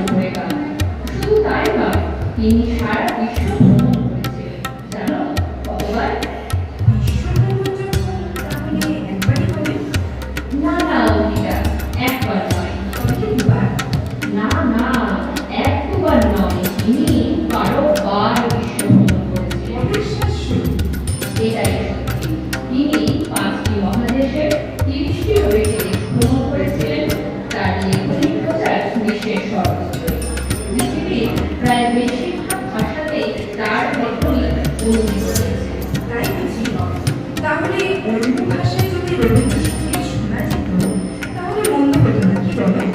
উপরে গান। শুধু তাই নয়, তিনি সারা বিশ্ব ভ্রমণ করেছিলেন। জানো কতবার? না না অঙ্কিতা, একবার নয়। না না, এক দুবার নয়, তিনি 12 বার বিশ্ব ভ্রমণ করেছিলেন। এটাই সত্যি। তিনি 5টি মহাদেশের 30টি হয়েছে ভ্রমণ করেছিলেন। তার লেখনী প্রচার বিশ্বের সর্বত্র। পৃথিবীর প্রায় বেশিরভাগ ভাষাতেই তার লেখনী অনুদিত হয়েছে। তাই বুঝি? তাহলে অন্য ভাষায় যদি রবীন্দ্রসঙ্গীত শোনা যেত তাহলে মন্দ হতো না কি রবে?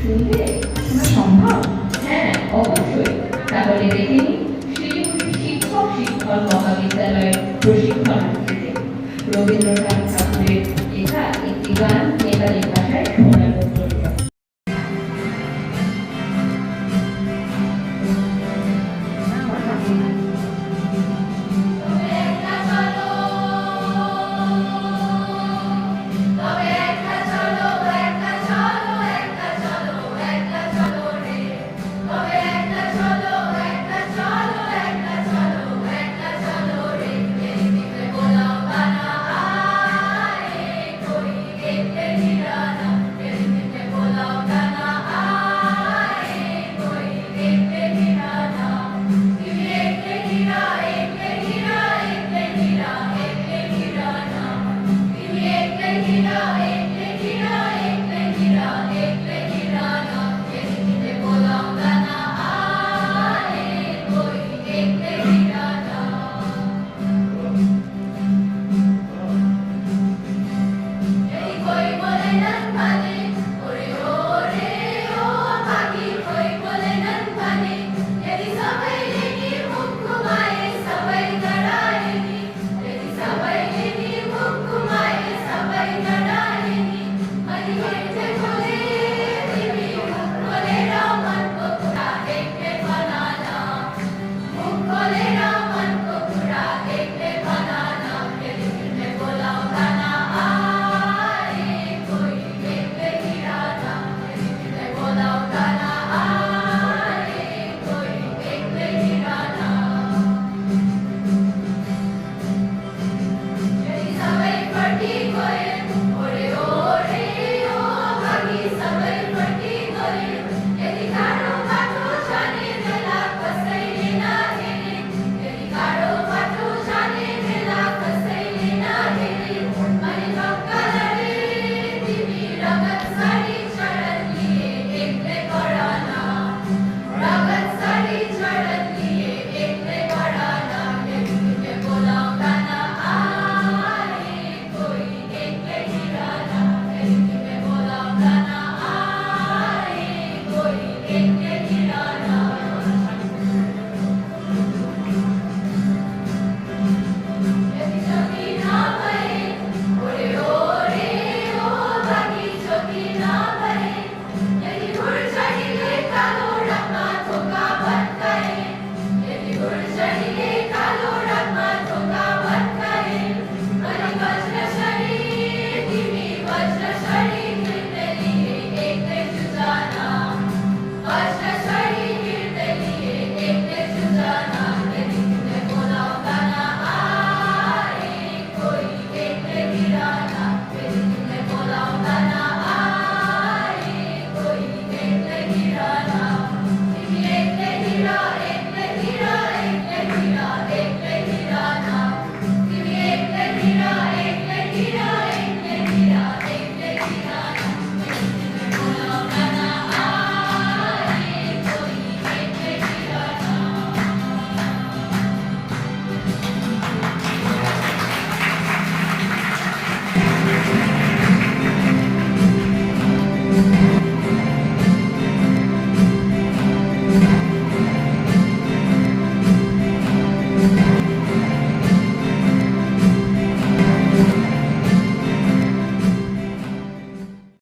শুনবে? শোনা সম্ভব? হ্যাঁ, অবশ্যই। তাহলে দেখে নিন শিলিগুড়ির শিক্ষক মহাবিদ্যালয়ের প্রশিক্ষণ থেকে রবীন্দ্রনাথ ঠাকুরের লেখা একটি গান নেপালি ভাষায় শোনানোর জন্য।